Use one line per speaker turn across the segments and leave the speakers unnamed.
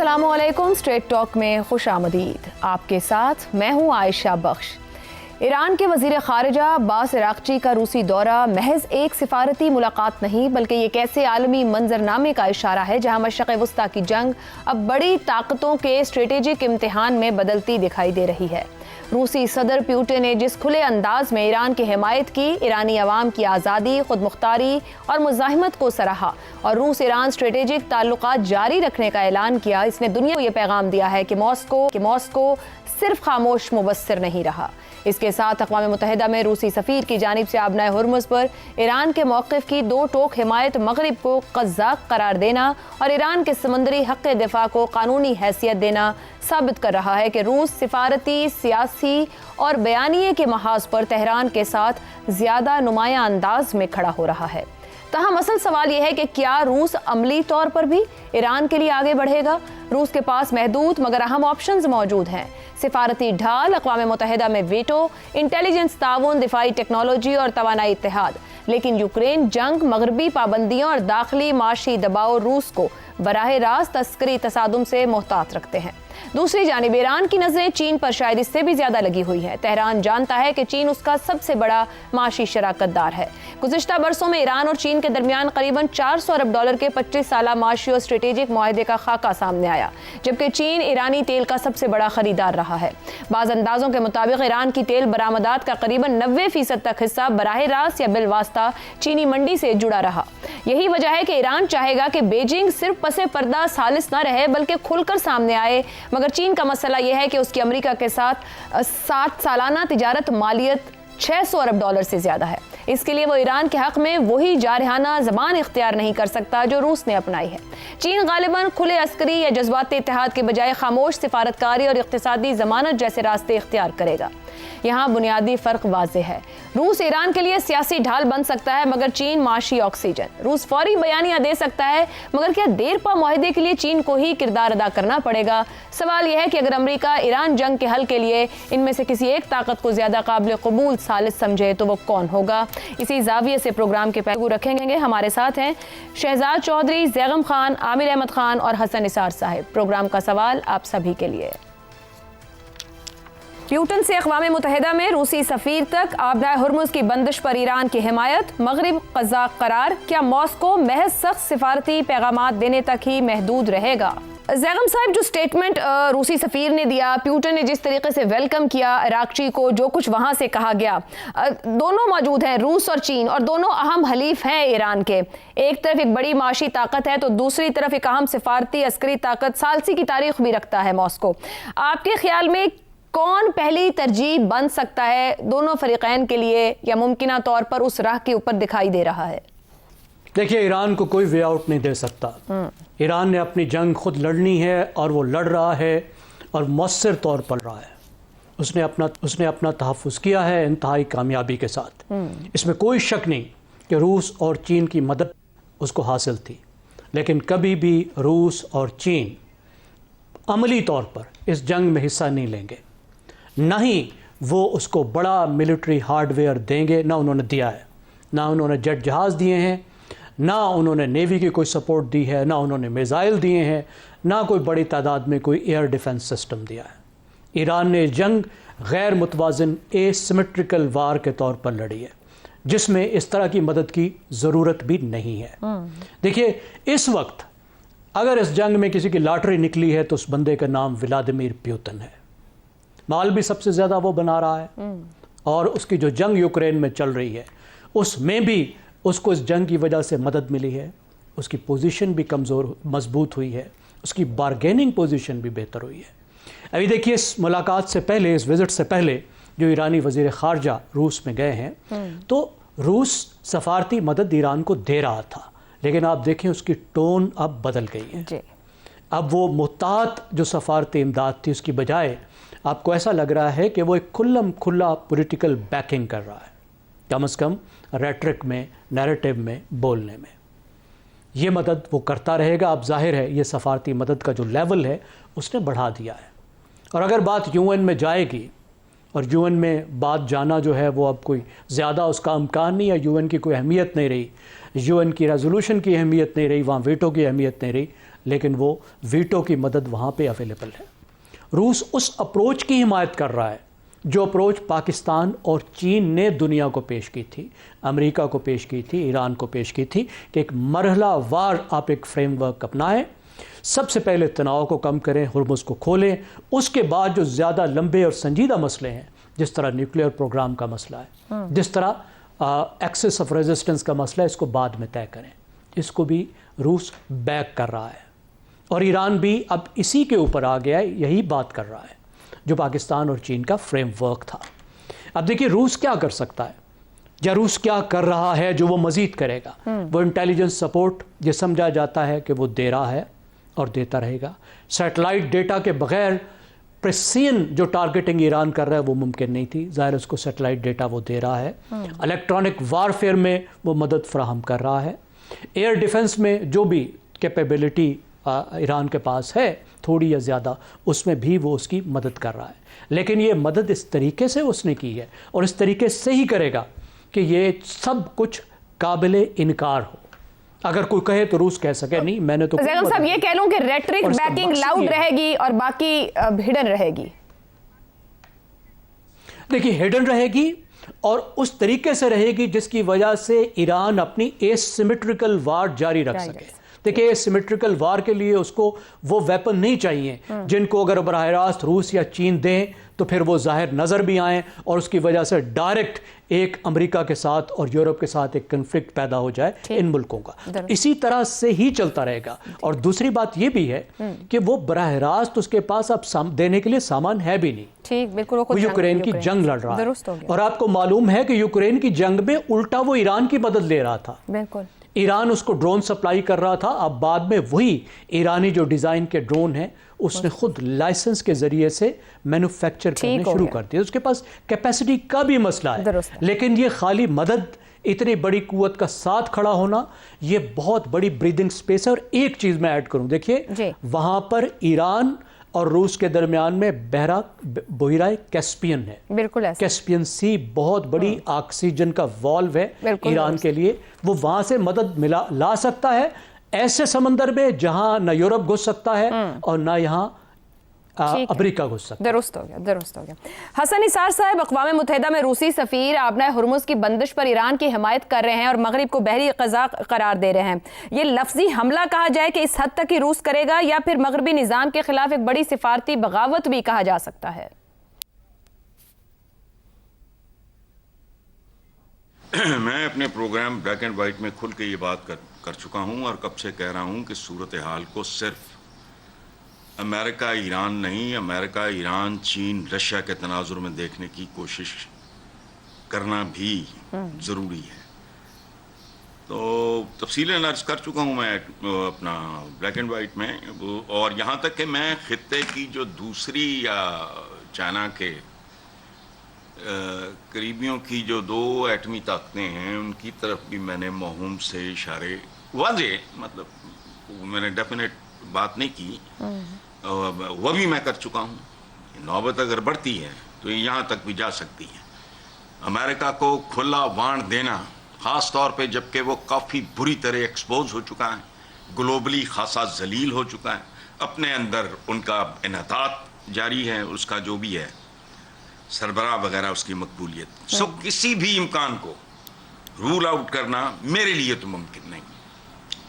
अस्सलामुअलैकुम। Straight talk में खुश आमदीद। आपके साथ मैं हूँ आयशा बख्श। ईरान के वजीर खारिजा अब्बास अराक्ची का रूसी दौरा महज एक सिफारती मुलाकात नहीं, बल्कि ये कैसे आलमी मंजरनामे का इशारा है जहाँ मशरक़ वस्ता की जंग अब बड़ी ताकतों के स्ट्रेटेजिक इम्तिहान में बदलती दिखाई दे रही है। रूसी सदर पुतिन ने जिस खुले अंदाज में ईरान की हिमायत की, ईरानी अवाम की आज़ादी, खुद मुख्तारी और मुज़ाहिमत को सराहा और रूस ईरान स्ट्रेटेजिक ताल्लुकात जारी रखने का ऐलान किया, इसने दुनिया को ये पैगाम दिया है कि मॉस्को सिर्फ खामोश मुबस्सिर नहीं रहा। इसके साथ अक़वाम मुत्तहिदा में रूसी सफ़ीर की जानिब से आबनाए हुर्मुज़ पर ईरान के मौक़िफ़ की दो टोक हिमायत मग़रिब को क़ज़्ज़ाक़ करार देना और ईरान के समंदरी हक़ दिफ़ा को कानूनी हैसियत देना साबित कर रहा है कि रूस सिफारती, सियासी और बयानिए के महाज पर तेहरान के साथ ज़्यादा नुमायां अंदाज में खड़ा हो रहा है। तहम असल सवाल यह है कि क्या रूस अमली तौर पर भी ईरान के लिए आगे बढ़ेगा? रूस के पास महदूद मगर अहम ऑप्शंस मौजूद हैं। सिफारती ढाल, अक़वाम मुत्तहिदा में वीटो, इंटेलिजेंस ताउन, दिफाई टेक्नोलॉजी और तवानाई इत्तेहाद। लेकिन यूक्रेन जंग, मगरबी पाबंदियों और दाखिली माशी दबाव रूस को बराह रास्त तस्करी तसादुम से मोहतात रखते हैं। दूसरी जानिब ईरान की नजरें चीन पर शायद इससे भी ज्यादा लगी हुई है। तेहरान जानता है कि चीन उसका सबसे बड़ा माशी शराकतदार है। गुज़िश्ता बरसों में ईरान और चीन के दरमियान करीबन 400 अरब डॉलर के 25 साला माशी और स्ट्रेटेजिक मुआहदे का खाका सामने आया, जबकि चीन ईरानी तेल का सबसे बड़ा खरीदार रहा है। बाज़ अंदाजों के मुताबिक ईरान की तेल बरामदात का करीबन 90% तक हिस्सा बराह रास्त या बिलवास्ता चीनी मंडी से जुड़ा रहा। यही वजह है कि ईरान चाहेगा कि बेजिंग सिर्फ पसे पर्दा सालिस न रहे बल्कि खुलकर सामने आए, मगर चीन का मसला यह है कि उसकी अमेरिका के साथ 7 सालाना तिजारत मालियत 600 अरब डॉलर से ज्यादा है। इसके लिए वो ईरान के हक में वही जारहाना ज़बान इख्तियार नहीं कर सकता जो रूस ने अपनाई है। चीन गालिबन खुले अस्करी या जज्बाती इत्तेहाद के बजाय खामोश सिफारतकारी और इक़्तिसादी ज़मानत जैसे रास्ते इख्तियार करेगा। यहाँ बुनियादी फ़र्क वाज़ेह है। रूस ईरान के लिए सियासी ढाल बन सकता है, मगर चीन माशी ऑक्सीजन। रूस फौरी बयानियाँ दे सकता है, मगर क्या देर पा मुआहदे के लिए चीन को ही किरदार अदा करना पड़ेगा? सवाल यह है कि अगर अमेरिका ईरान जंग के हल के लिए इनमें से किसी एक ताकत को ज़्यादा काबिल कबूल सालिस समझे तो वो कौन होगा? इसी जाविये से प्रोग्राम के पहलू रखेंगे। हमारे साथ हैं शहजाद चौधरी, जैगम खान, आमिर अहमद खान और हसन निसार साहिब। प्रोग्राम का सवाल आप सभी के लिए। पुतिन से अक़वाम मुत्तहिदा में रूसी सफ़ीर तक, आबनाए हुर्मुज़ की बंदिश पर ईरान की हिमायत, मग़रिब क़ज़्ज़ाक़ करार। क्या मॉस्को महज सख्त सिफारती पैगामात देने तक ही महदूद रहेगा? जैगम साहब, जो स्टेटमेंट रूसी सफ़ीर ने दिया, पुतिन ने जिस तरीके से वेलकम किया अराक्ची को, जो कुछ वहाँ से कहा गया, दोनों मौजूद हैं, रूस और चीन, और दोनों अहम हलीफ हैं ईरान के। एक तरफ एक बड़ी माशी ताकत है तो दूसरी तरफ एक अहम सिफारती अस्करी ताकत, सालसी की तारीख भी रखता है मॉस्को। आपके ख्याल में कौन पहली तरजीह बन सकता है दोनों फरीकैन के लिए, या मुमकिना तौर पर उस राह के ऊपर दिखाई दे रहा है?
देखिए, ईरान को कोई वे आउट नहीं दे सकता। ईरान ने अपनी जंग खुद लड़नी है और वो लड़ रहा है और मौसर तौर पर रहा है। उसने अपना तहफ़्फ़ुज़ किया है इंतहाई कामयाबी के साथ। इसमें कोई शक नहीं कि रूस और चीन की मदद उसको हासिल थी, लेकिन कभी भी रूस और चीन अमली तौर पर इस जंग में हिस्सा नहीं लेंगे, ना ही वो उसको बड़ा मिलिट्री हार्डवेयर देंगे। ना उन्होंने दिया है, ना उन्होंने जेट जहाज़ दिए हैं, ना उन्होंने नेवी की कोई सपोर्ट दी है, ना उन्होंने मिसाइल दिए हैं, ना कोई बड़ी तादाद में कोई एयर डिफेंस सिस्टम दिया है। ईरान ने जंग गैर मुतवाज़िन एसिमेट्रिकल वार के तौर पर लड़ी है, जिसमें इस तरह की मदद की ज़रूरत भी नहीं है। देखिए, इस वक्त अगर इस जंग में किसी की लॉटरी निकली है तो उस बंदे का नाम व्लादिमीर पुतिन है। माल भी सबसे ज़्यादा वो बना रहा है, और उसकी जो जंग यूक्रेन में चल रही है उसमें भी उसको इस जंग की वजह से मदद मिली है। उसकी पोजीशन भी मजबूत हुई है, उसकी बारगेनिंग पोजीशन भी बेहतर हुई है। अभी देखिए, इस मुलाकात से पहले, इस विज़िट से पहले जो ईरानी वज़ीर ख़ारजा रूस में गए हैं, तो रूस सफ़ारती मदद ईरान को दे रहा था, लेकिन आप देखें उसकी टोन अब बदल गई है। अब वो मुहतात जो सफ़ारती इमदाद थी, उसकी बजाय आपको ऐसा लग रहा है कि वो एक खुला पॉलिटिकल बैकिंग कर रहा है, कम से कम रेटरिक में, नैरेटिव में, बोलने में। ये मदद वो करता रहेगा। अब जाहिर है ये सफ़ारती मदद का जो लेवल है उसने बढ़ा दिया है। और अगर बात यूएन में जाएगी, और यूएन में बात जाना जो है वो अब कोई ज़्यादा उसका इम्कान नहीं है, यूएन की कोई अहमियत नहीं रही, यूएन की रेजोल्यूशन की अहमियत नहीं रही, वहाँ वीटो की अहमियत नहीं रही, लेकिन वो वीटो की मदद वहाँ पे अवेलेबल है। रूस उस अप्रोच की हिमायत कर रहा है जो अप्रोच पाकिस्तान और चीन ने दुनिया को पेश की थी, अमेरिका को पेश की थी, ईरान को पेश की थी कि एक मरहलावार आप एक फ्रेमवर्क अपनाएं, सबसे पहले तनाव को कम करें, हुर्मुज़ को खोलें, उसके बाद जो ज़्यादा लंबे और संजीदा मसले हैं जिस तरह न्यूक्लियर प्रोग्राम का मसला है, जिस तरह एक्सेस ऑफ रेजिस्टेंस का मसला है, इसको बाद में तय करें। इसको भी रूस बैक कर रहा है और ईरान भी अब इसी के ऊपर आ गया है, यही बात कर रहा है जो पाकिस्तान और चीन का फ्रेमवर्क था। अब देखिए रूस क्या कर सकता है या रूस क्या कर रहा है जो वो मज़ीद करेगा। वो इंटेलिजेंस सपोर्ट ये समझा जाता है कि वो दे रहा है और देता रहेगा। सैटेलाइट डेटा के बगैर प्रेसियन जो टारगेटिंग ईरान कर रहा है वो मुमकिन नहीं थी, ज़ाहिर उसको सैटेलाइट डेटा वो दे रहा है। इलेक्ट्रॉनिक वारफेयर में वो मदद फराहम कर रहा है। एयर डिफेंस में जो भी कैपेबिलिटी ईरान के पास है थोड़ी या ज़्यादा, उसमें भी वो उसकी मदद कर रहा है। लेकिन ये मदद इस तरीके से उसने की है और इस तरीके से ही करेगा कि ये सब कुछ काबिल इनकार हो। अगर कोई कहे तो रूस कह सके नहीं मैंने तो
जैगम साहब ये कह लूं कि रेटरिक बैकिंग लाउड रहेगी और बाकी हिडन रहेगी। देखिए
हिडन रहेगी और उस तरीके से रहेगी जिसकी वजह से ईरान अपनी एसिमेट्रिकल वार जारी रख सके। देखिए सिमेट्रिकल वार के लिए उसको वो वेपन नहीं चाहिए जिनको अगर बराह रास्त रूस या चीन दें तो फिर वो जाहिर नज़र भी आएँ और उसकी वजह से डायरेक्ट एक अमेरिका के साथ और यूरोप के साथ एक कन्फ्लिक्ट पैदा हो जाए इन मुल्कों का। इसी तरह से ही चलता रहेगा। और दूसरी बात ये भी है कि वो बराह रास्त उसके पास अब देने के लिए सामान है भी नहीं।
ठीक, बिल्कुल।
वो यूक्रेन की जंग लड़ रहा है और आपको मालूम है कि यूक्रेन की जंग में उल्टा वो ईरान की मदद ले रहा था।
बिल्कुल,
ईरान उसको ड्रोन सप्लाई कर रहा था। अब बाद में वही ईरानी जो डिज़ाइन के ड्रोन हैं उसने खुद लाइसेंस के ज़रिए से मैन्युफैक्चर करने शुरू कर दिए। उसके पास कैपेसिटी का भी मसला है। लेकिन ये खाली मदद, इतनी बड़ी कुव्वत का साथ खड़ा होना, ये बहुत बड़ी ब्रीदिंग स्पेस है। और एक चीज़ मैं ऐड करूं, देखिए वहाँ पर ईरान और रूस के दरमियान में बहिराए कैस्पियन है।
बिल्कुल ऐसा।
कैस्पियन सी बहुत बड़ी ऑक्सीजन का वॉल्व है ईरान के लिए। वो वहां से मदद ला सकता है ऐसे समंदर में जहां ना यूरोप घुस सकता है और ना यहाँ अमेरिका घुस सकता है।
दुरुस्त हो गया, दुरुस्त हो गया। हसन निसार साहब, अक़वाम मुत्तहिदा में रूसी सफ़ीर आबना हुर्मुज़ की बंदिश पर ईरान की हिमायत कर रहे हैं और मगरिब को बहरी क़ज़ा करार दे रहे हैं। ये लफ्जी हमला कहा जाए कि इस हद तक ही रूस करेगा या फिर मगरबी निज़ाम के खिलाफ एक बड़ी सिफारती बगावत भी कहा जा सकता है?
मैं अपने प्रोग्राम ब्लैक एंड वाइट में खुल के ये बात कर चुका हूँ और कब से कह रहा हूँ कि सूरत हाल को सिर्फ अमेरिका ईरान नहीं, अमेरिका ईरान चीन रशिया के तनाजुर में देखने की कोशिश करना भी ज़रूरी है। तो तफसीलें अर्ज कर चुका हूँ मैं अपना ब्लैक एंड वाइट में। और यहाँ तक कि मैं खित्ते की जो दूसरी या चाइना के करीबियों की जो दो एटमी ताकतें हैं उनकी तरफ भी मैंने महूम से इशारे वाजे, मतलब मैंने डेफिनेट बात नहीं की, वह भी मैं कर चुका हूँ। नौबत अगर बढ़ती है तो यहाँ तक भी जा सकती है। अमेरिका को खुला वाण देना, ख़ास तौर पे जबकि वो काफ़ी बुरी तरह एक्सपोज हो चुका है, ग्लोबली खासा जलील हो चुका है, अपने अंदर उनका इन्हतात जारी है, उसका जो भी है सरबराह वगैरह उसकी मकबूलियत, सो किसी भी इम्कान को रूल आउट करना मेरे लिए तो मुमकिन नहीं।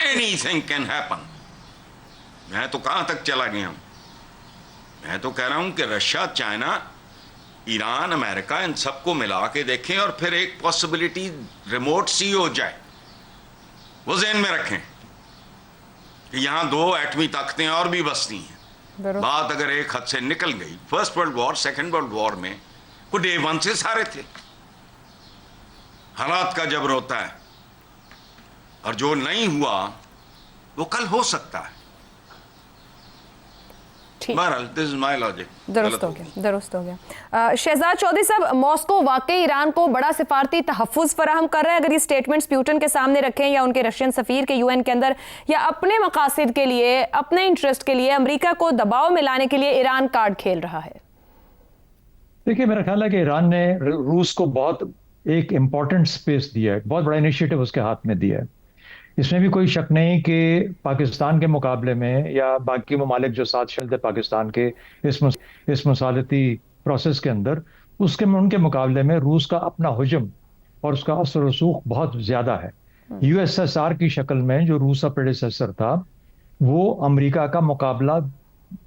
Anything can happen. मैं तो कहाँ तक चला गया हूँ, मैं तो कह रहा हूँ कि रशिया, चाइना, ईरान, अमेरिका, इन सबको मिला के देखें और फिर एक पॉसिबिलिटी रिमोट सी हो जाए, वो ज़हन में रखें कि यहाँ दो एटमी ताकतें और भी बसती हैं। बात अगर एक हद से निकल गई, first world war, second world war में वो डे वन से सारे थे। हालात का जबर होता है और जो नहीं हुआ वो कल हो सकता है। This is my logic.
दुरुस्त हो गया, दुरुस्त हो गया। शहजाद चौधरी साहब, मॉस्को वाकई ईरान को बड़ा सिफारती तहफ़्फ़ुज़ फराहम कर रहा है? अगर ये स्टेटमेंट्स प्यूटन के सामने रखें या उनके रशियन सफ़ीर के यूएन के अंदर, या अपने मकासद के लिए, अपने इंटरेस्ट के लिए अमेरिका को दबाव में लाने के लिए ईरान कार्ड खेल रहा है?
देखिए, मेरा ख्याल है कि ईरान ने रूस को बहुत एक इम्पॉर्टेंट स्पेस दिया है, बहुत बड़ा इनिशिएटिव उसके हाथ में दिया है। इसमें भी कोई शक नहीं कि पाकिस्तान के मुकाबले में या बाकी ममालिक जो साथ शामिल थे पाकिस्तान के इस मसालती प्रोसेस के अंदर, उसके उनके मुकाबले में रूस का अपना हुजम और उसका असर रसूख बहुत ज़्यादा है। यूएसएसआर की शक्ल में जो रूस का प्रेडेसेसर था, वो अमेरिका का मुकाबला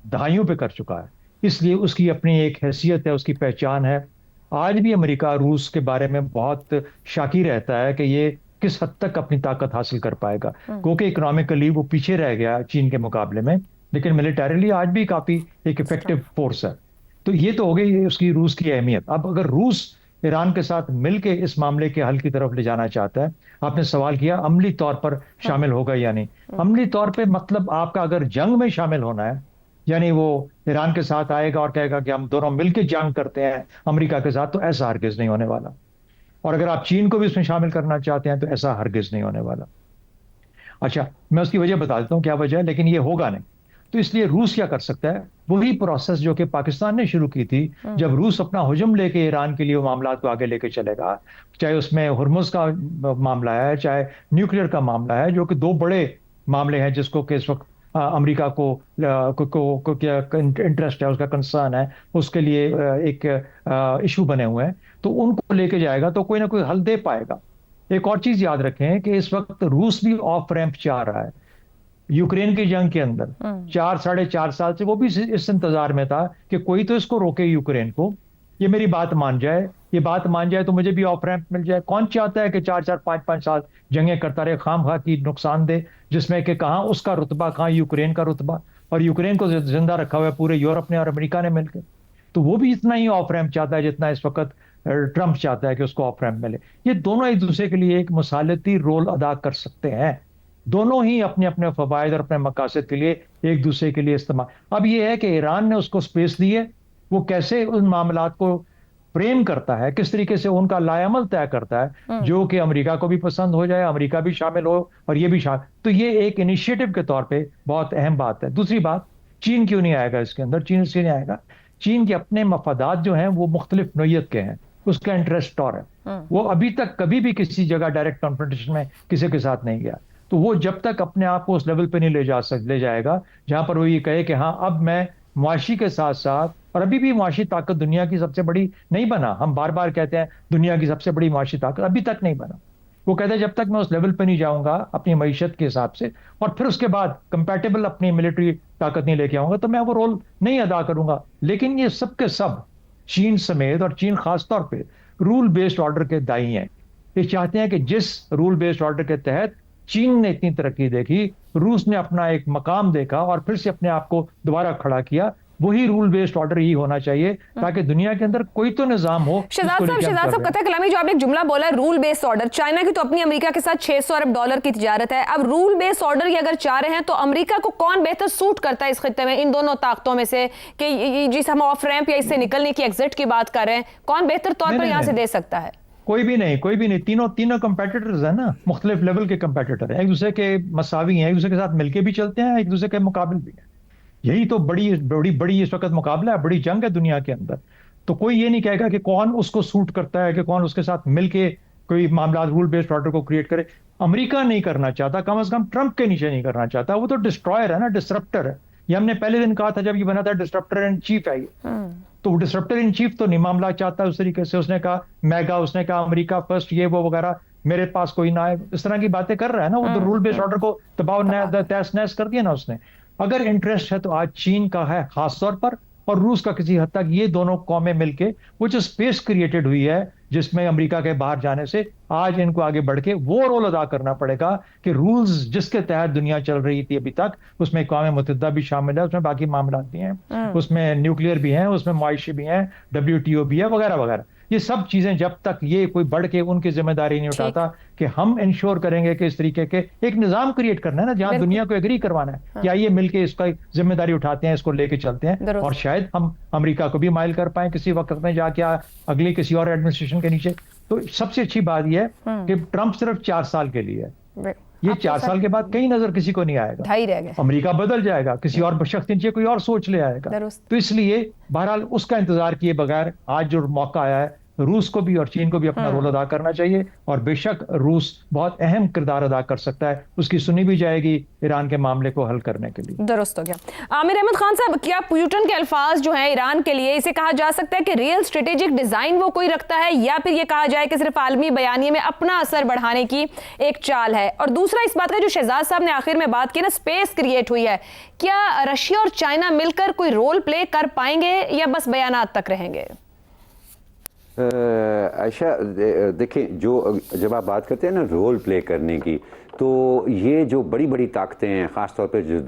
दहाइयों पे कर चुका है, इसलिए उसकी अपनी एक हैसियत है, उसकी पहचान है। आज भी अमेरिका रूस के बारे में बहुत शाकी रहता है कि ये किस हद तक अपनी ताकत हासिल कर पाएगा, क्योंकि इकोनॉमिकली वो पीछे रह गया चीन के मुकाबले में, लेकिन मिलिटरीली आज भी काफी एक इफेक्टिव फोर्स है। तो ये तो हो गई उसकी रूस की अहमियत। अब अगर रूस ईरान के साथ मिलके इस मामले के हल की तरफ ले जाना चाहता है, आपने सवाल किया अमली तौर पर शामिल होगा या नहीं। अमली तौर पे मतलब आपका अगर जंग में शामिल होना है, यानी वो ईरान के साथ आएगा और कहेगा कि हम दोनों मिलकर जंग करते हैं अमेरिका के साथ, तो ऐसा हरगिज नहीं होने वाला। और अगर आप चीन को भी इसमें शामिल करना चाहते हैं तो ऐसा हरगिज नहीं होने वाला। अच्छा, मैं उसकी वजह बता देता हूँ क्या वजह है, लेकिन ये होगा नहीं। तो इसलिए रूस क्या कर सकता है, वही प्रोसेस जो कि पाकिस्तान ने शुरू की थी। जब रूस अपना हुजम लेके ईरान के लिए वो मामला को आगे लेके चलेगा, चाहे उसमें हुर्मुज का मामला है, चाहे न्यूक्लियर का मामला है, जो कि दो बड़े मामले हैं जिसको कि इस वक्त अमेरिका को क्या इंटरेस्ट है, उसका कंसर्न है, उसके लिए एक इशू बने हुए हैं, तो उनको लेके जाएगा तो कोई ना कोई हल दे पाएगा। एक और चीज याद रखें कि इस वक्त रूस भी ऑफ रैंप चाह रहा है यूक्रेन की जंग के अंदर। 4-4.5 साल से वो भी इस इंतजार में था कि कोई तो इसको रोके यूक्रेन को, ये मेरी बात मान जाए, ये बात मान जाए तो मुझे भी ऑफ रैंप मिल जाए। कौन चाहता है कि 4-4, 5-5 साल जंगें करता रहे खाम खा की नुकसान दे, जिसमें कि कहाँ उसका रुतबा, कहाँ यूक्रेन का रुतबा, और यूक्रेन को जिंदा रखा हुआ है पूरे यूरोप ने और अमेरिका ने मिलकर। तो वो भी इतना ही ऑफ रैंप चाहता है जितना इस वक्त ट्रंप चाहता है कि उसको ऑफ रैंप मिले। ये दोनों एक दूसरे के लिए एक मुसालती रोल अदा कर सकते हैं, दोनों ही अपने अपने फवायद और अपने मकासद के लिए एक दूसरे के लिए इस्तेमाल। अब ये है कि ईरान ने उसको स्पेस दी है, वो कैसे उन मामलात को फ्रेम करता है, किस तरीके से उनका लायामल तय करता है जो कि अमेरिका को भी पसंद हो जाए, अमेरिका भी शामिल हो और ये भी शामिल। तो ये एक इनिशिएटिव के तौर पे बहुत अहम बात है। दूसरी बात, चीन क्यों नहीं आएगा इसके अंदर? चीन इसलिए नहीं आएगा, चीन के अपने मफादात जो हैं वो मुख्तलिफ नोयत के हैं, उसका इंटरेस्ट और है। वो अभी तक कभी भी किसी जगह डायरेक्ट कॉन्फ्रंटेशन में किसी के साथ नहीं गया, तो वो जब तक अपने आप को उस लेवल पे नहीं ले जाएगा जहां पर वो ये कहे कि हाँ अब मैं मुआशी के साथ साथ, और अभी भी मुआशी ताकत दुनिया की सबसे बड़ी नहीं बना, हम बार बार कहते हैं दुनिया की सबसे बड़ी मुआशी ताकत अभी तक नहीं बना। वो कहते हैं जब तक मैं उस लेवल पे नहीं जाऊंगा अपनी मईशत के हिसाब से, और फिर उसके बाद कंपैटिबल अपनी मिलिट्री ताकत नहीं लेके आऊंगा, तो मैं वो रोल नहीं अदा करूंगा। लेकिन ये सब के सब चीन समेत, और चीन खासतौर पर रूल बेस्ड ऑर्डर के दाई हैं। ये चाहते हैं कि जिस रूल बेस्ड ऑर्डर के तहत चीन ने इतनी तरक्की देखी, रूस ने अपना एक मकाम देखा और फिर से अपने आप को दोबारा खड़ा किया, वही रूल बेस्ड ऑर्डर ही होना चाहिए ताकि दुनिया के अंदर कोई तो निजाम हो।
शहजाद साहब कतई कलामी, जो आपने एक जुमला बोला रूल बेस्ड ऑर्डर, चाइना की तो अपनी अमेरिका के साथ 600 अरब डॉलर की तिजारत है। अब रूल बेस्ड ऑर्डर ये अगर चाह रहे हैं तो अमेरिका को कौन बेहतर सूट करता है इस खित्ते में, इन दोनों ताकतों में से, कि जिस हम ऑफ रैंप या इससे निकलने की एग्जिट की बात कर रहे हैं, कौन बेहतर तौर पर यहां से दे सकता है?
कोई भी नहीं। तीनों कंपेटिटर्स है ना, मुख्तलिफ लेवल के कंपेटिटर हैं, एक दूसरे के मसावी हैं, एक दूसरे के साथ मिलके भी चलते हैं, एक दूसरे के मुकाबले भी हैं। यही तो बड़ी इस वक्त मुकाबला है, बड़ी जंग है दुनिया के अंदर। तो कोई ये नहीं कहेगा कि कौन उसको सूट करता है, कि कौन उसके साथ मिलके कोई मामला रूल बेस्ड ऑर्डर को क्रिएट करे। अमेरिका नहीं करना चाहता, कम से कम ट्रंप के नीचे नहीं करना चाहता। वो तो डिस्ट्रॉयर है ना, डिसरप्टर है। ये हमने पहले दिन कहा था जब ये बना था, डिसरप्टर इन चीफ है ये। तो डिसरप्टर इन चीफ तो नहीं मामला चाहता उस तरीके से। उसने कहा मेगा, उसने कहा अमेरिका फर्स्ट, ये वो वगैरह, मेरे पास कोई ना है, इस तरह की बातें कर रहा है ना। वो तो रूल बेस्ड ऑर्डर को तहस नहस कर दिया ना उसने। अगर इंटरेस्ट है तो आज चीन का है खास तौर पर, और रूस का किसी हद तक। ये दोनों कौमें मिलके वो जो स्पेस क्रिएटेड हुई है जिसमें अमेरिका के बाहर जाने से, आज इनको आगे बढ़ के वो रोल अदा करना पड़ेगा कि रूल्स जिसके तहत दुनिया चल रही थी अभी तक, उसमें अक़वाम मुत्तहिदा भी शामिल है, उसमें बाकी मामला भी हैं, उसमें न्यूक्लियर भी हैं, उसमें मुआशी भी हैं, WTO भी है, वगैरह वगैरह। ये सब चीजें जब तक ये कोई बढ़ के उनकी जिम्मेदारी नहीं उठाता कि हम इंश्योर करेंगे कि इस तरीके के एक निजाम क्रिएट करना है ना, जहां दुनिया को एग्री करवाना है कि आइए मिलके इसका जिम्मेदारी उठाते हैं, इसको लेके चलते हैं, और शायद हम अमेरिका को भी माइल कर पाए किसी वक्त में जाके, अगली किसी और एडमिनिस्ट्रेशन के नीचे। तो सबसे अच्छी बात यह है कि ट्रंप सिर्फ 4 साल के लिए है। ये 4 साल के बाद कहीं नजर किसी को नहीं आएगा,
2.5 रह गए,
अमेरिका बदल जाएगा, किसी और शख्स के नीचे कोई और सोच ले आएगा। तो इसलिए बहरहाल उसका इंतजार किए बगैर आज जो मौका आया है रूस को भी और चीन को भी अपना रोल अदा करना चाहिए। और बेशक रूस बहुत अहम किरदार अदा कर सकता है, उसकी सुनी भी जाएगी ईरान के मामले को हल करने के लिए।
दुरुस्त हो गया। आमिर अहमद खान साहब, क्या पुतिन के अल्फाज जो हैं ईरान के लिए, इसे कहा जा सकता है कि रियल स्ट्रेटेजिक डिजाइन वो कोई रखता है, या फिर ये कहा जाए कि सिर्फ आलमी बयानिए में अपना असर बढ़ाने की एक चाल है? और दूसरा इस बात का जो शहजाद साहब ने आखिर में बात की ना, स्पेस क्रिएट हुई है, क्या रशिया और चाइना मिलकर कोई रोल प्ले कर पाएंगे या बस बयानात तक रहेंगे?
आयशा, देखें, जब आप बात करते हैं ना रोल प्ले करने की, तो ये जो बड़ी बड़ी ताकतें हैं, ख़ास तौर पे जो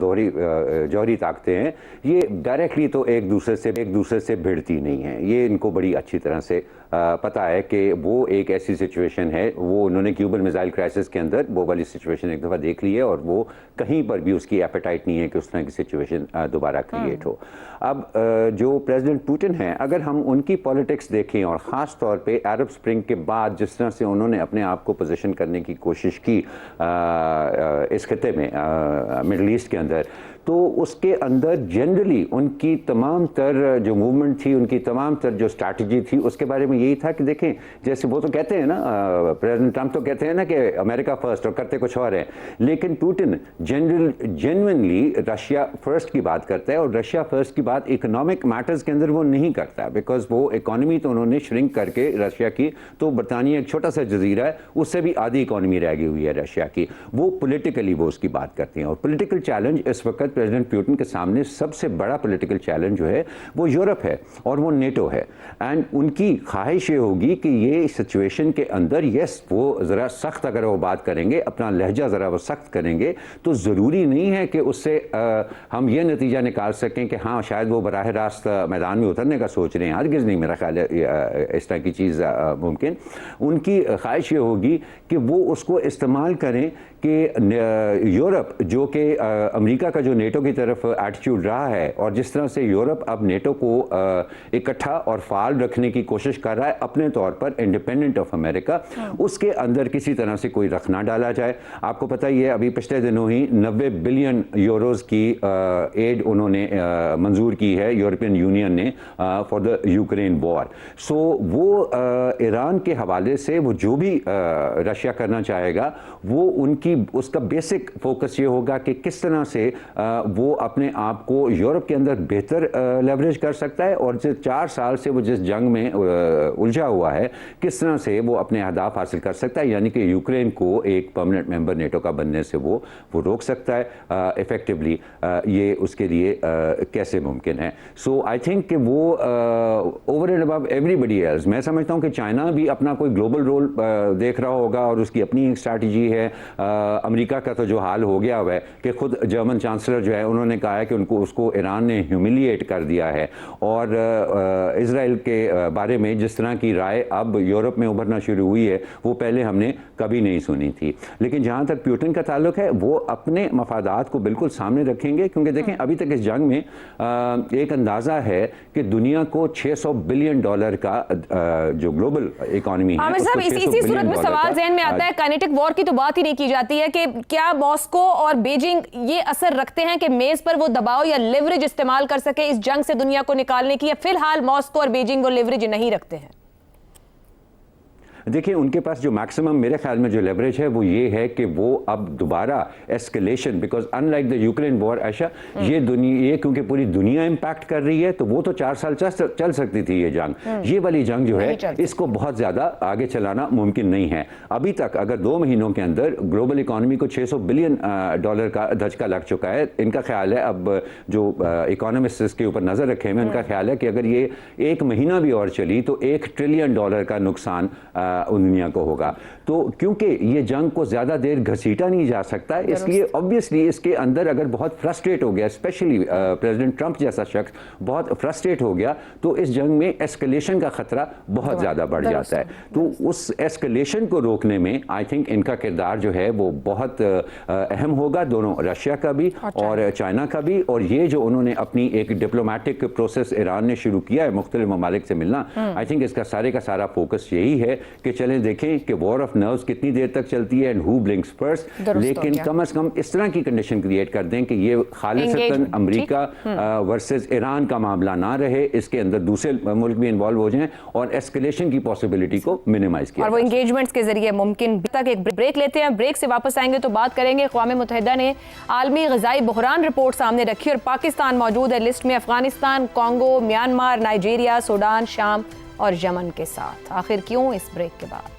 जौहरी ताकतें हैं, ये डायरेक्टली तो एक दूसरे से भिड़ती नहीं हैं। ये इनको बड़ी अच्छी तरह से पता है कि वो एक ऐसी सिचुएशन है, वो उन्होंने क्यूबन मिसाइल क्राइसिस के अंदर वो वाली सिचुएशन एक दफ़ा देख ली है, और वो कहीं पर भी उसकी एपेटाइट नहीं है कि उस तरह की सिचुएशन दोबारा क्रिएट हो। अब जो प्रेसिडेंट पुतिन हैं, अगर हम उनकी पॉलिटिक्स देखें, और ख़ास तौर पे अरब स्प्रिंग के बाद जिस तरह से उन्होंने अपने आप को पोजीशन करने की कोशिश की इस खिते में, मिडल ईस्ट के अंदर, तो उसके अंदर जनरली उनकी तमाम तर जो मूवमेंट थी, उनकी तमाम तर जो स्ट्रैटेजी थी, उसके बारे में यही था कि देखें, जैसे वो तो कहते हैं ना, प्रेसिडेंट ट्रंप तो कहते हैं ना कि अमेरिका फर्स्ट, और करते कुछ और है, लेकिन पुतिन जेन्युइनली रशिया फर्स्ट की बात करता है, और रशिया फर्स्ट की बात इकोनॉमिक मैटर्स के अंदर वो नहीं करता, बिकॉज वो इकोनॉमी तो उन्होंने श्रिंक करके रशिया की, तो बरतानिया एक छोटा सा जजीरा है, उससे भी आधी इकोनॉमी रह गई हुई है रशिया की, वो पॉलिटिकली वो उसकी बात करती हैं। और पॉलिटिकल चैलेंज इस वक्त प्रेसिडेंट पुतिन के सामने सबसे बड़ा पॉलिटिकल चैलेंज जो है वो यूरोप है और वो नेटो है। एंड उनकी ख्वाहिश ये होगी कि ये सिचुएशन के अंदर यस, वो ज़रा सख्त अगर वो बात करेंगे, अपना लहजा ज़रा वो सख्त करेंगे, तो ज़रूरी नहीं है कि उससे हम ये नतीजा निकाल सकें कि हाँ शायद वो बराह रास्त मैदान में उतरने का सोच रहे हैं। हरगिज़ नहीं, मेरा ख्याल है इस तरह की चीज़ मुमकिन। उनकी ख्वाहिश ये होगी कि वो उसको इस्तेमाल करें कि यूरोप, जो कि अमेरिका का जो नेटो की तरफ एटीट्यूड रहा है, और जिस तरह से यूरोप अब नेटो को इकट्ठा और फाल रखने की कोशिश कर रहा है अपने तौर पर, इंडिपेंडेंट ऑफ अमेरिका, उसके अंदर किसी तरह से कोई रख ना डाला जाए। आपको पता ही है, अभी पिछले दिनों ही 90 बिलियन यूरोज़ की एड उन्होंने मंजूर की है यूरोपियन यूनियन ने फॉर द यूक्रेन वॉर। सो वो ईरान के हवाले से वो जो भी रशिया करना चाहेगा, वो उसका बेसिक फोकस ये होगा कि किस तरह से वो अपने आप को यूरोप के अंदर बेहतर लेवरेज कर सकता है, और जो 4 साल से वो जिस जंग में उलझा हुआ है, किस तरह से वो अपने अहदाफ हासिल कर सकता है, यानी कि यूक्रेन को एक परमानेंट मेंबर नेटो का बनने से वो रोक सकता है इफेक्टिवली। ये उसके लिए कैसे मुमकिन है। सो आई थिंक कि वो over and above everybody else, मैं समझता हूँ कि चाइना भी अपना कोई ग्लोबल रोल देख रहा होगा, और उसकी अपनी एक स्ट्रैटेजी है। अमेरिका का तो जो हाल हो गया हुआ है कि खुद जर्मन चांसलर जो है, उन्होंने कहा है कि उसको ईरान ने ह्यूमिलिएट कर दिया है, और इजराइल के बारे में जिस तरह की राय अब यूरोप में उभरना शुरू हुई है, वो पहले हमने कभी नहीं सुनी थी। लेकिन जहाँ तक पुतिन का ताल्लुक है, वो अपने मफादात को बिल्कुल सामने रखेंगे, क्योंकि देखें अभी तक इस जंग में एक अंदाज़ा है कि दुनिया को $600 बिलियन का जो ग्लोबल इकोनॉमी है,
आमिर साहब, इसी सूरत में सवाल ज़हन में आता है, काइनेटिक वॉर की तो बात ही नहीं की जाती है कि क्या मॉस्को और बीजिंग ये असर रखते हैं कि मेज पर वो दबाव या लेवरेज इस्तेमाल कर सके इस जंग से दुनिया को निकालने की, या फिलहाल मॉस्को और बीजिंग वो लेवरेज नहीं रखते हैं?
देखिए, उनके पास जो मैक्सिमम मेरे ख्याल में जो लेवरेज है वो ये है कि वो अब दोबारा escalation, because unlike the Ukraine war, ऐसा ये क्योंकि पूरी दुनिया इंपैक्ट कर रही है, तो वो तो 4 साल चल सकती थी ये जंग। ये वाली जंग जो है, इसको बहुत ज़्यादा आगे चलाना मुमकिन नहीं है। अभी तक अगर 2 महीनों के अंदर ग्लोबल इकॉनमी को $600 बिलियन का धचका लग चुका है। इनका ख्याल है, अब जो इकोनॉमिस्ट इसके ऊपर नज़र रखे हैं, इनका ख्याल है कि अगर ये 1 महीना भी और चली तो $1 ट्रिलियन का नुकसान दुनिया को होगा। तो क्योंकि ये जंग को ज़्यादा देर घसीटा नहीं जा सकता, इसलिए ऑब्वियसली इसके अंदर अगर बहुत फ्रस्ट्रेट हो गया, स्पेशली प्रेसिडेंट ट्रंप जैसा शख्स बहुत फ्रस्ट्रेट हो गया, तो इस जंग में एस्केलेशन का खतरा बहुत ज़्यादा बढ़ जाता है। तो उस एस्केलेशन को रोकने में आई थिंक इनका किरदार जो है वो बहुत अहम होगा, दोनों रशिया का भी और चाइना का भी। और ये जो उन्होंने अपनी एक डिप्लोमेटिक प्रोसेस ईरान ने शुरू किया है मुख्तलिफ ममालिक से मिलना, आई थिंक इसका सारे का सारा फोकस यही है कि चलें देखें कि वॉर ऑफ नर्व्स कितनी देर तक चलती है एंड हु ब्लिंक्स फर्स्ट, लेकिन कम से कम इस तरह की कंडीशन क्रिएट कर दें कि ये खालिसतन अमेरिका वर्सेस ईरान का मामला ना रहे, इसके अंदर दूसरे मुल्क भी इन्वॉल्व हो जाएं और एस्केलेशन की पॉसिबिलिटी को मिनिमाइज किया
और वो इंगेजमेंट्स के जरिए मुमकिन तक। एक ब्रेक लेते हैं, ब्रेक से वापस आएंगे तो बात करेंगे अक़वाम मुत्तहिदा ने आलमी ग़िज़ाई बहरान रिपोर्ट सामने रखी और पाकिस्तान मौजूद है लिस्ट में Afghanistan, Congo, Myanmar, Nigeria, Sudan, शाम और यमन के साथ। आखिर क्यों? इस ब्रेक के बाद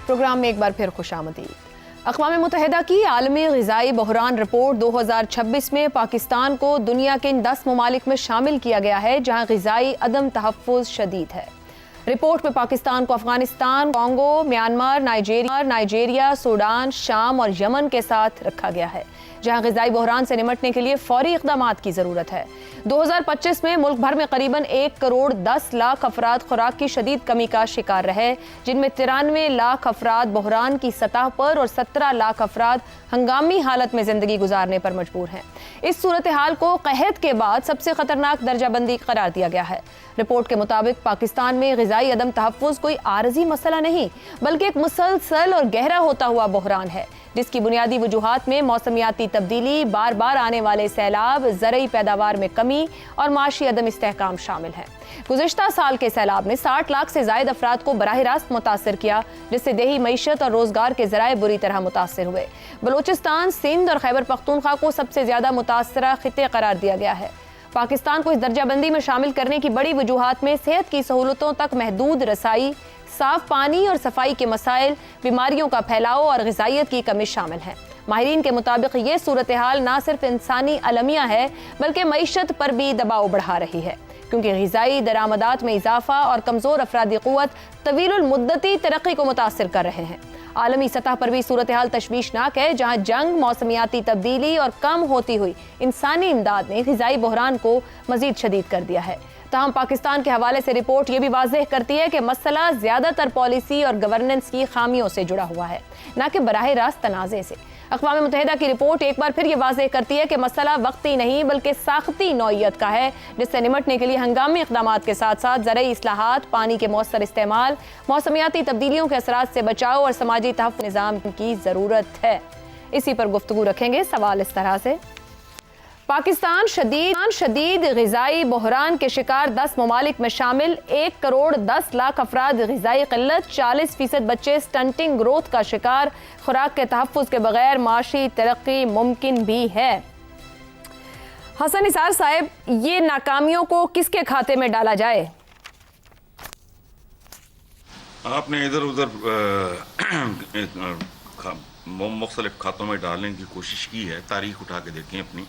प्रोग्राम में एक बार फिर खुशामदीद। अक़वाम मुत्तहिदा की आलमी ग़िज़ाई बहरान रिपोर्ट 2026 में पाकिस्तान को दुनिया के इन 10 ममालिक में शामिल किया गया है जहाँ ग़िज़ाई अदम तहफ़्फ़ुज़ शदीद है। रिपोर्ट में पाकिस्तान को Afghanistan, Congo, Myanmar, Nigeria, Sudan, शाम और यमन के साथ रखा गया है जहां ग़िज़ाई बहरान से निमटने के लिए फौरी इक़दामात की ज़रूरत है। 2025 में मुल्क भर में करीबन 1 करोड़ 10 लाख अफराद खुराक की शदीद कमी का शिकार रहे, जिनमें 93 लाख अफराद बहरान की सतह पर और 17 लाख अफराद हंगामी हालत में ज़िंदगी गुजारने पर मजबूर हैं। इस सूरत हाल को क़हत के बाद सबसे ख़तरनाक दर्जाबंदी करार दिया गया है। रिपोर्ट के मुताबिक पाकिस्तान में ग़िज़ाई अदम तहफ़्फ़ुज़ कोई आरज़ी मसला नहीं बल्कि एक मुसलसल और गहरा होता हुआ बहरान है, जिसकी बुनियादी वजूहात में मौसमियाती तब्दीली, बार बार आने वाले सैलाब, ज़रई पैदावार में कमी और माशी अदम इस्तेहकाम शामिल हैं। गुज़िश्ता साल के सैलाब ने 60 लाख से ज़ायद अफराद को बराह रास्त मुतासर किया, जिससे देही मईशत और रोज़गार के ज़राए बुरी तरह मुतासर हुए। बलूचिस्तान, सिंध और खैबर पख्तूनख्वा को सबसे ज़्यादा मुतासरा खित्ते करार दिया गया है। पाकिस्तान को इस दर्जाबंदी में शामिल करने की बड़ी वजूहात में सेहत की सहूलतों तक महदूद रसाई, साफ पानी और सफाई के मसाइल, बीमारियों का फैलाव और ग़िज़ाइयत की कमी शामिल है। माहिरीन के मुताबिक ये सूरत हाल ना सिर्फ इंसानी अलमिया है बल्कि मईशत पर भी दबाव बढ़ा रही है, क्योंकि ग़िज़ाई दरामदात में इजाफा और कमज़ोर अफरादी क़ुव्वत तवीलुल मुद्दती तरक्की को मुतासर कर रहे हैं। आलमी सतह पर भी सूरत हाल तशवीशनाक है, जहाँ जंग, मौसमियाती तब्दीली और कम होती हुई इंसानी इमदाद ने ग़िज़ाई बहरान को मज़ीद शदीद कर दिया है। ताहम पाकिस्तान के हवाले से रिपोर्ट ये भी वाज़ेह करती है कि मसला ज़्यादातर पॉलिसी और गवर्नेंस की खामियों से जुड़ा हुआ है, न कि बराह रास्त तनाज़े से। अक़वाम मुत्तहिदा की रिपोर्ट एक बार फिर ये वाज़ेह करती है कि मसला वक्ती नहीं बल्कि साख्ती नौइयत का है, जिससे निमटने के लिए हंगामी इक़दामात के साथ साथ ज़रई इस्लाहात, पानी के मौसर इस्तेमाल, मौसमियाती तब्दीलियों के असरात से बचाव और समाजी तहफ़्फ़ुज़ निज़ाम की ज़रूरत है। इसी पर गुफ्तगू रखेंगे। सवाल इस तरह से, पाकिस्तान शदीद ग़िज़ाई बहरान के शिकार 10 ममालिक में शामिल 1 करोड़ 10 लाख अफराद ग़िज़ाई क़िल्लत, 40% बच्चे स्टंटिंग ग्रोथ का शिकार, खुराक के तहफ़्फ़ुज़ के बगैर माशी तरक्की मुमकिन भी है। हसन निसार साहब, ये नाकामियों को किसके खाते में डाला जाए?
आपने इधर उधर मुख्तलिफ खातों में डालने की कोशिश की है। तारीख उठा के देखें अपनी।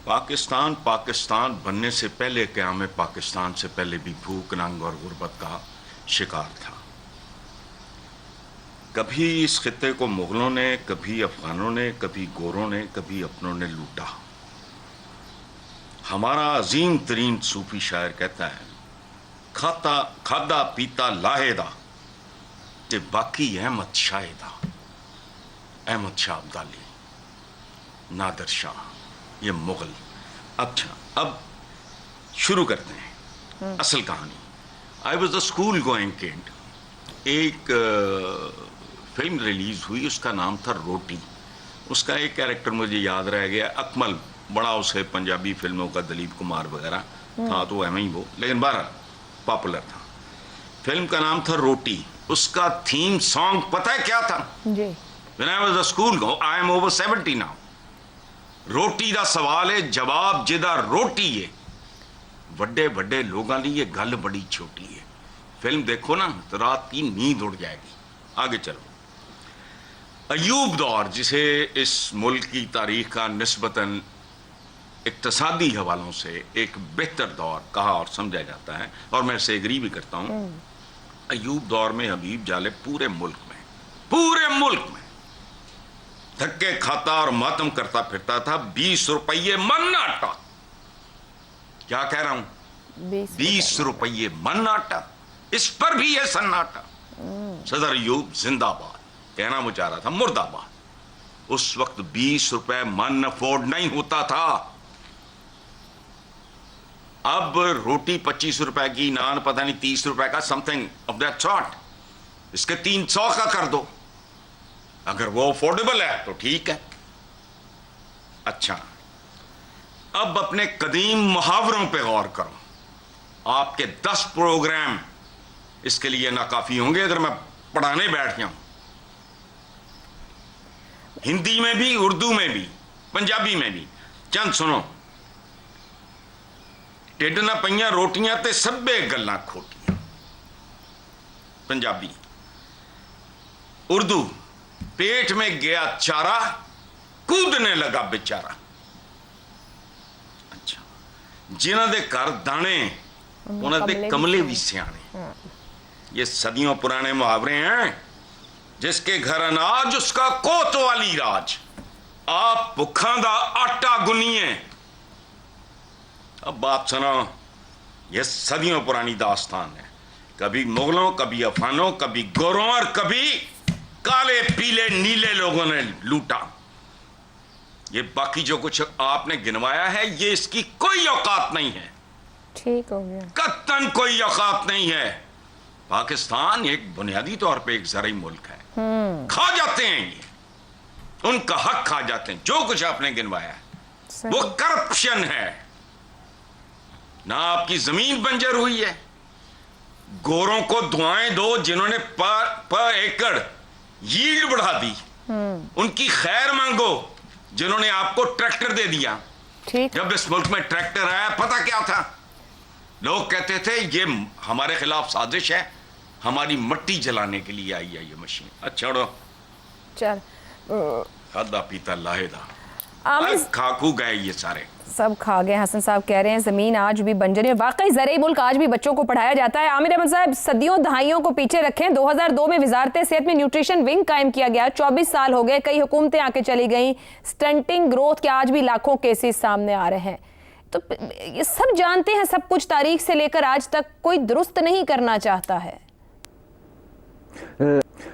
पाकिस्तान बनने से पहले, क़याम पाकिस्तान से पहले भी भूख, नंग और गुर्बत का शिकार था। कभी इस खित्ते को मुग़लों ने, कभी अफ़गानों ने, कभी गोरों ने, कभी अपनों ने लूटा। हमारा अजीम तरीन सूफी शायर कहता है, खादा पीता लाहेदा ते बाकी अहमद शाहिदा। अहमद शाह अब्दाली, नादर शाह, ये मुग़ल। अच्छा, अब शुरू करते हैं असल कहानी। I was a school going kid. एक फिल्म रिलीज हुई, उसका नाम था रोटी। उसका एक कैरेक्टर मुझे याद रह गया, अकमल, बड़ा उसे पंजाबी फिल्मों का दिलीप कुमार वगैरह था, तो एम ही वो, लेकिन बहरहाल पॉपुलर था। फिल्म का नाम था रोटी। उसका थीम सॉन्ग पता है क्या था? जी। When I was a school go, I am over 70 now. रोटी दा सवाल है, जवाब जिदा रोटी है। बड़े बड़े लोगों लिए ये गल बड़ी छोटी है। फिल्म देखो ना तो रात की नींद उड़ जाएगी। आगे चलो। अयूब दौर, जिसे इस मुल्क की तारीख का निस्बतन इक्तसादी हवालों से एक बेहतर दौर कहा और समझा जाता है, और मैं इसे एग्री भी करता हूँ। अयूब दौर में हबीब जाले पूरे मुल्क में धक्के खाता और मातम करता फिरता था। 20 रुपये मन आटा। क्या कह रहा हूं? 20 रुपये मन आटा, इस पर भी है सन्नाटा। सदर अयूब जिंदाबाद कहना मुझे आ रहा था मुर्दाबाद। उस वक्त 20 रुपए मन अफोर्ड नहीं होता था। अब रोटी 25 रुपए की, नान पता नहीं 30 रुपए का, समथिंग ऑफ दैट सॉर्ट। इसके 300 का कर दो, अगर वो अफोर्डेबल है तो ठीक है। अच्छा, अब अपने कदीम मुहावरों पे गौर करो। आपके 10 प्रोग्राम इसके लिए नाकाफी होंगे अगर मैं पढ़ाने बैठ जाऊं, हिंदी में भी, उर्दू में भी, पंजाबी में भी। चंद सुनो। ढिड ना पईयां रोटियां ते सब्बे गल्लां खोटियां। पंजाबी। उर्दू, पेट में गया चारा, कूदने लगा बेचारा। अच्छा, जिन्हां दे घर दाने उन्हां दे कमले भी सियाने। ये सदियों पुराने मुहावरे हैं। जिसके घर अनाज उसका कोतवाली राज, आप भुखा दा आटा गुनिए। अब बात सुनो, यह सदियों पुरानी दास्तान है। कभी मुगलों, कभी अफगानों, कभी गोरों और कभी काले पीले नीले लोगों ने लूटा। ये बाकी जो कुछ आपने गिनवाया है, ये इसकी कोई औकात नहीं है।
ठीक हो गया।
कत्तन कोई औकात नहीं है। पाकिस्तान एक बुनियादी तौर पे एक ज़राई मुल्क है। खा जाते हैं ये, उनका हक खा जाते हैं। जो कुछ आपने गिनवाया है वो करप्शन है। ना आपकी जमीन बंजर हुई है। गोरों को दुआएं दो जिन्होंने पर एकड़ यील्ड बढ़ा दी। उनकी खैर मांगो जिन्होंने आपको ट्रैक्टर दे दिया।
ठीक।
जब इस मुल्क में ट्रैक्टर आया, पता क्या था? लोग कहते थे ये हमारे खिलाफ साजिश है, हमारी मट्टी जलाने के लिए आई है ये मशीन। अच्छा
चल,
खादा पीता लाहेदा,
आमिर
खाकू गए ये सारे,
सब खा गए। हसन साहब कह रहे हैं जमीन आज भी बंजर है। वाकई ज़राई मुल्क आज भी बच्चों को पढ़ाया जाता है। आमिर अहमद साहब, सदियों दहाइयों को पीछे रखें, 2002 में वजारत सेहत में न्यूट्रिशन विंग कायम किया गया। 24 साल हो गए, कई हुकूमतें आके चली गई। स्टंटिंग ग्रोथ के आज भी लाखों केसेस सामने आ रहे हैं। तो ये सब जानते हैं, सब कुछ तारीख से लेकर आज तक कोई दुरुस्त नहीं करना चाहता है।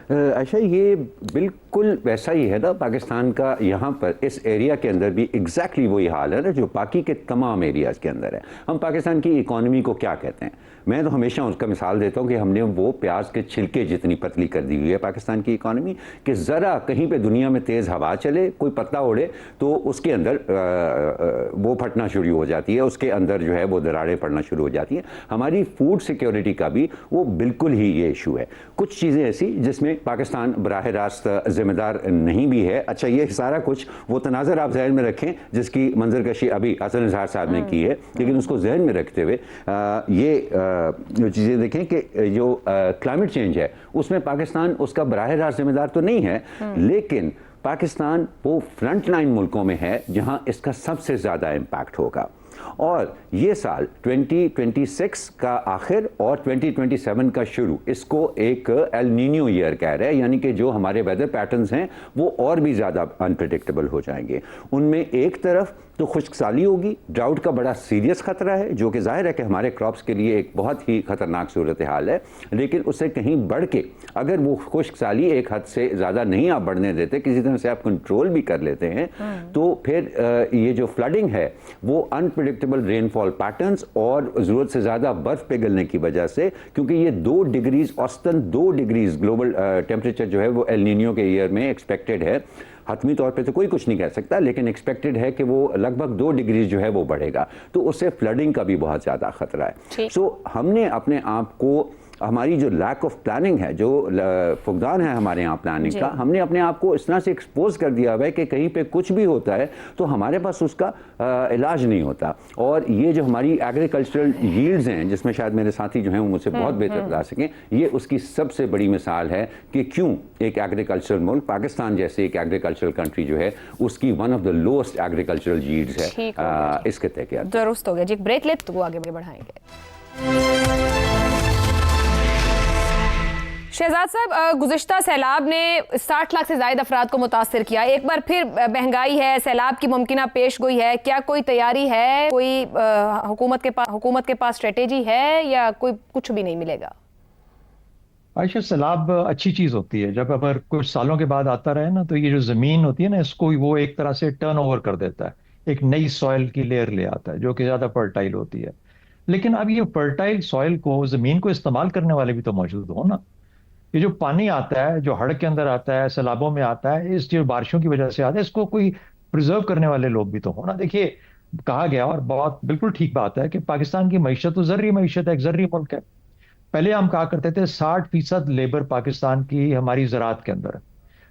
अच्छा, ये बिल्कुल वैसा ही है ना पाकिस्तान का। यहाँ पर इस एरिया के अंदर भी एग्जैक्टली वही हाल है ना जो बाकी के तमाम एरियाज़ के अंदर है। हम पाकिस्तान की इकॉनमी को क्या कहते हैं? मैं तो हमेशा उसका मिसाल देता हूँ कि हमने वो प्याज के छिलके जितनी पतली कर दी हुई है पाकिस्तान की इकॉनमी कि ज़रा कहीं पे दुनिया में तेज़ हवा चले, कोई पत्ता उड़े तो उसके अंदर वो फटना शुरू हो जाती है, उसके अंदर जो है वो दरारें पड़ना शुरू हो जाती हैं। हमारी फूड सिक्योरिटी का भी वो बिल्कुल ही ये इशू है। कुछ चीज़ें ऐसी जिसमें पाकिस्तान बराह रास्त ज़िम्मेदार नहीं भी है। अच्छा, ये सारा कुछ वो तनाज़र आप जहन में रखें जिसकी मंजरकशी अभी हसन इजहार साहब ने की है, लेकिन उसको जहन में रखते हुए ये जो चीज़ें देखें कि जो क्लाइमेट चेंज है उसमें पाकिस्तान उसका बराह रास्त जिम्मेदार तो नहीं है, लेकिन पाकिस्तान वो फ्रंट लाइन मुल्कों में है जहां इसका सबसे ज़्यादा इम्पैक्ट होगा। और ये साल 2026 का आखिर और 2027 का शुरू, इसको एक एल नीनो ईयर कह रहे हैं, यानी कि जो हमारे वेदर पैटर्न्स हैं वो और भी ज़्यादा अनप्रेडिक्टेबल हो जाएंगे। उनमें एक तरफ तो खुश्कसाली होगी, ड्राउट का बड़ा सीरियस ख़तरा है जो कि ज़ाहिर है कि हमारे क्रॉप्स के लिए एक बहुत ही ख़तरनाक सूरत हाल है, लेकिन उससे कहीं बढ़ के अगर वो खुश्कसाली एक हद से ज़्यादा नहीं आप बढ़ने देते, किसी तरह से आप कंट्रोल भी कर लेते हैं, तो फिर ये जो फ्लडिंग है वो अनप्रेडिक्टेबल रेनफॉल पैटर्न्स और ज़रूरत से ज़्यादा बर्फ़ पिघलने की वजह से, क्योंकि ये 2 डिग्रीज औसतन 2 डिग्रीज ग्लोबल टेम्परेचर जो है वो एल नीनो के ईयर में एक्सपेक्टेड है। हतमी तौर पे तो कोई कुछ नहीं कह सकता, लेकिन एक्सपेक्टेड है कि वो लगभग 2 डिग्री जो है वो बढ़ेगा, तो उससे फ्लडिंग का भी बहुत ज़्यादा खतरा है। सो हमने अपने आप को, हमारी जो लैक ऑफ प्लानिंग है, जो फुकदान है हमारे यहाँ प्लानिंग का, हमने अपने आप को इस तरह से एक्सपोज कर दिया हुआ है कि कहीं पे कुछ भी होता है तो हमारे पास उसका इलाज नहीं होता। और ये जो हमारी एग्रीकल्चरल यील्ड्स हैं, जिसमें शायद मेरे साथी जो हैं वो मुझसे बहुत बेहतर बता सकें, ये उसकी सबसे बड़ी मिसाल है कि क्यों एक एग्रीकल्चरल मुल्क, पाकिस्तान जैसे एक एग्रीकल्चरल कंट्री जो है, उसकी one of the lowest agricultural yields है इस खित्ते के अंदर।
दुरुस्त हो गया जी। ब्रेक ले तो आगे बढ़ाएंगे। शहजाद साहब, गुज़िश्ता सैलाब ने 60 लाख से ज़ायद अफराद को मुतासर किया। एक बार फिर महंगाई है, सैलाब की मुमकिना पेशगोई है, क्या कोई तैयारी है, कोई हुकूमत के पास स्ट्रेटेजी है, या कोई कुछ भी नहीं मिलेगा?
आयशा, सैलाब अच्छी चीज़ होती है। जब अगर कुछ सालों के बाद आता रहे ना, तो ये जो ज़मीन होती है ना, इसको वो एक तरह से टर्न ओवर कर देता है, एक नई सॉइल की लेयर ले आता है जो कि ज़्यादा फर्टाइल होती है। लेकिन अब ये फर्टाइल सॉइल को, जमीन को इस्तेमाल करने वाले भी तो मौजूद हो ना। ये जो पानी आता है, जो हड़क के अंदर आता है, सैलाबों में आता है, इस जो बारिशों की वजह से आता है, इसको कोई प्रिजर्व करने वाले लोग भी तो हो ना। देखिए, कहा गया और बहुत बिल्कुल ठीक बात है कि पाकिस्तान की मईशत तो जर्री मईशत है, एक जर्री मुल्क है। पहले हम कहा करते थे 60% लेबर पाकिस्तान की हमारी ज़राअत के अंदर है।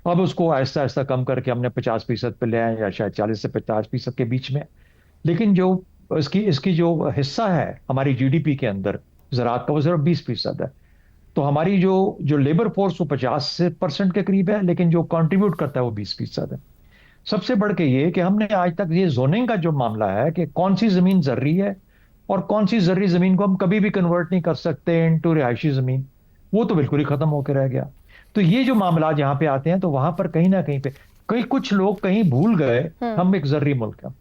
अब उसको आहिस्ता आहिस्ता कम करके हमने 50% पे ले आए, या शायद 40 से 50% के बीच में। लेकिन जो इसकी इसकी जो हिस्सा है हमारी जीडीपी के अंदर ज़राअत का, वो सिर्फ 20% है। तो हमारी जो जो लेबर फोर्स वो 50% के करीब है, लेकिन जो कंट्रीब्यूट करता है वो 20% है। सबसे बढ़ के ये कि हमने आज तक ये जोनिंग का जो मामला है कि कौन सी जमीन जर्री है और कौन सी जर्री जमीन को हम कभी भी कन्वर्ट नहीं कर सकते इनटू रिहायशी जमीन, वो तो बिल्कुल ही खत्म होकर रह गया। तो ये जो मामला जहां पे आते हैं, तो वहां पर कहीं ना कहीं पे कहीं कुछ लोग कहीं भूल गए हम एक जर्री मुल्क हैं।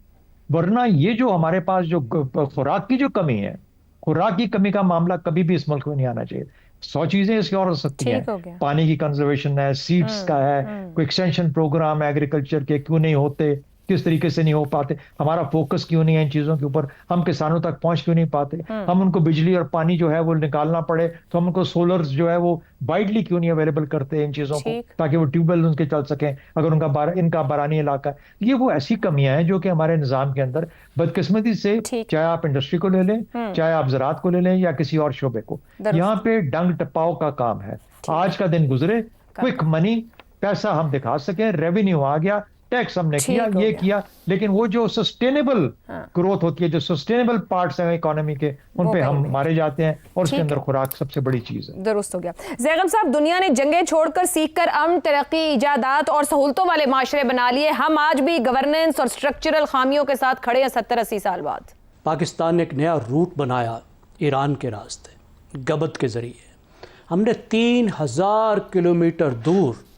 वरना ये जो हमारे पास जो खुराक की जो कमी है, खुराक की कमी का मामला कभी भी इस मुल्क में नहीं आना चाहिए। 100 चीजें इसकी और हो सकती
ठीक हो गया।
हैं, पानी की कंजर्वेशन है, सीड्स का है, कोई एक्सटेंशन प्रोग्राम एग्रीकल्चर के क्यों नहीं होते, किस तरीके से नहीं हो पाते, हमारा फोकस क्यों नहीं है इन चीजों के ऊपर, हम किसानों तक पहुंच क्यों नहीं पाते, हम उनको बिजली और पानी जो है वो निकालना पड़े तो हम उनको सोलर जो है वो वाइडली क्यों नहीं अवेलेबल करते इन चीजों को,
ठीक।
ताकि वो ट्यूबवेल उनके चल सकें अगर इनका बारानी इलाका है। ये वो ऐसी कमियां हैं जो कि हमारे निजाम के अंदर बदकिस्मती से,
ठीक।
चाहे आप इंडस्ट्री को ले लें, चाहे आप ज़राअत को ले लें, या किसी और शोबे को, यहाँ पे डंग टपाओ का काम है। आज का दिन गुजरे, क्विक मनी, पैसा हम दिखा सके, रेवेन्यू आ गया, टैक्स हमने किया,
ठीक हो
ये
गया।
किया, लेकिन वो जो सस्टेनेबल ग्रोथ होती है, जो सस्टेनेबल पार्ट्स हैं इकोनॉमी के, उन
वो
पे
कहीं
हम
नहीं।
मारे जाते हैं, और उसके
ठीक
अंदर
है।
खुराक सबसे बड़ी चीज है।
दुरुस्त हो गया। ज़ैगम साहब, दुनिया ने जंगें छोड़कर सीखकर अमन, तरक्की, इजादात और सहूलतों वाले माशरे बना लिए। हम आज भी गवर्नेंस और स्ट्रक्चरल खामियों के साथ खड़े हैं 70-80 साल बाद।
पाकिस्तान ने एक नया रूट बनाया ईरान के रास्ते, गबत के ज़रिए। हमने 3000 किलोमीटर दूर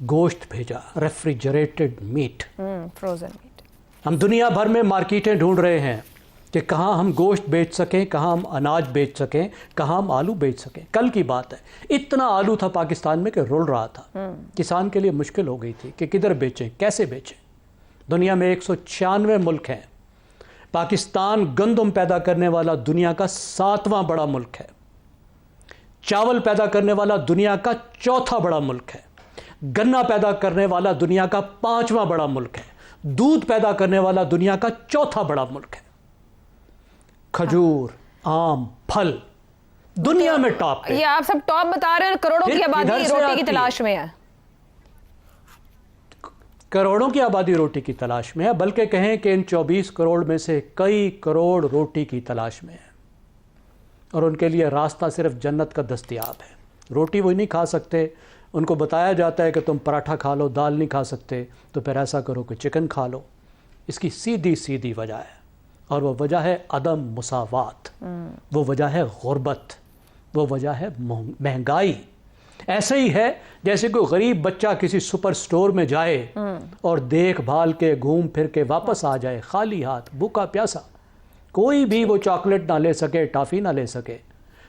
गोश्त भेजा, रेफ्रिजरेटेड मीट।
Frozen meat.
हम दुनिया भर में मार्केटें ढूंढ रहे हैं कि कहाँ हम गोश्त बेच सकें, कहाँ हम अनाज बेच सकें, कहाँ हम आलू बेच सकें। कल की बात है, इतना आलू था पाकिस्तान में कि रुल रहा था। किसान के लिए मुश्किल हो गई थी कि किधर बेचें, कैसे बेचें। दुनिया में 196 मुल्क हैं। पाकिस्तान गंदम पैदा करने वाला दुनिया का 7वां बड़ा मुल्क है। चावल पैदा करने वाला दुनिया का 4था बड़ा मुल्क है। गन्ना पैदा करने वाला दुनिया का 5वां बड़ा मुल्क है। दूध पैदा करने वाला दुनिया का 4था बड़ा मुल्क है। खजूर, आम, फल दुनिया में टॉप पे।
ये आप सब टॉप बता रहे हैं, करोड़ों
फिर
की आबादी
किधर से
रोटी की
आती है?
तलाश में है।
करोड़ों की आबादी रोटी की तलाश में है, बल्कि कहें कि इन 24 करोड़ में से कई करोड़ रोटी की तलाश में है, और उनके लिए रास्ता सिर्फ जन्नत का दस्तयाब है। रोटी वो नहीं खा सकते, उनको बताया जाता है कि तुम पराठा खा लो, दाल नहीं खा सकते, तो फिर ऐसा करो कि चिकन खा लो। इसकी सीधी सीधी वजह है, और वो वजह है अदम मुसावात, वो वजह है गुर्बत, वो वजह है महंगाई। ऐसे ही है जैसे कोई गरीब बच्चा किसी सुपर स्टोर में जाए और देखभाल के घूम फिर के वापस आ जाए खाली हाथ, भूखा प्यासा, कोई भी वो चॉकलेट ना ले सके, टॉफ़ी ना ले सके।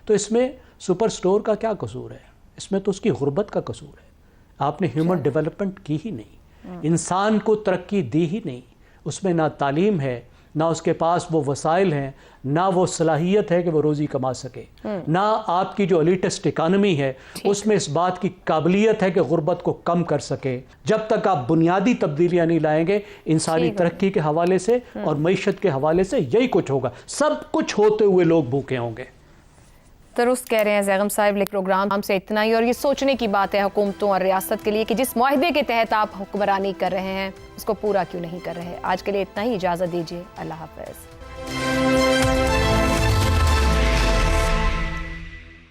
तो इसमें सुपर स्टोर का क्या कसूर है? इसमें तो उसकी गुर्बत का कसूर है। आपने ह्यूमन डेवलपमेंट की ही नहीं, इंसान को तरक्की दी ही नहीं। उसमें ना तालीम है, ना उसके पास वो वसाइल हैं, ना वो सलाहियत है कि वो रोज़ी कमा सके, ना आपकी जो एलिटिस्ट इकानमी है उसमें इस बात की काबिलियत है कि गुर्बत को कम कर सके। जब तक आप बुनियादी तब्दीलियाँ नहीं लाएंगे इंसानी तरक्की के हवाले से और मईशत के हवाले से, यही कुछ होगा। सब कुछ होते हुए लोग भूखे होंगे।
दुरुस्त कह रहे हैं ज़ैगम साहब। लेकिन प्रोग्राम से इतना ही, और ये सोचने की बात है हुकूमतों और रियासत के लिए कि जिस मुआहदे के तहत आप हुक्मरानी कर रहे हैं उसको पूरा क्यों नहीं कर रहे। आज के लिए इतना ही, इजाज़त दीजिए, अल्लाह हाफ़िज़।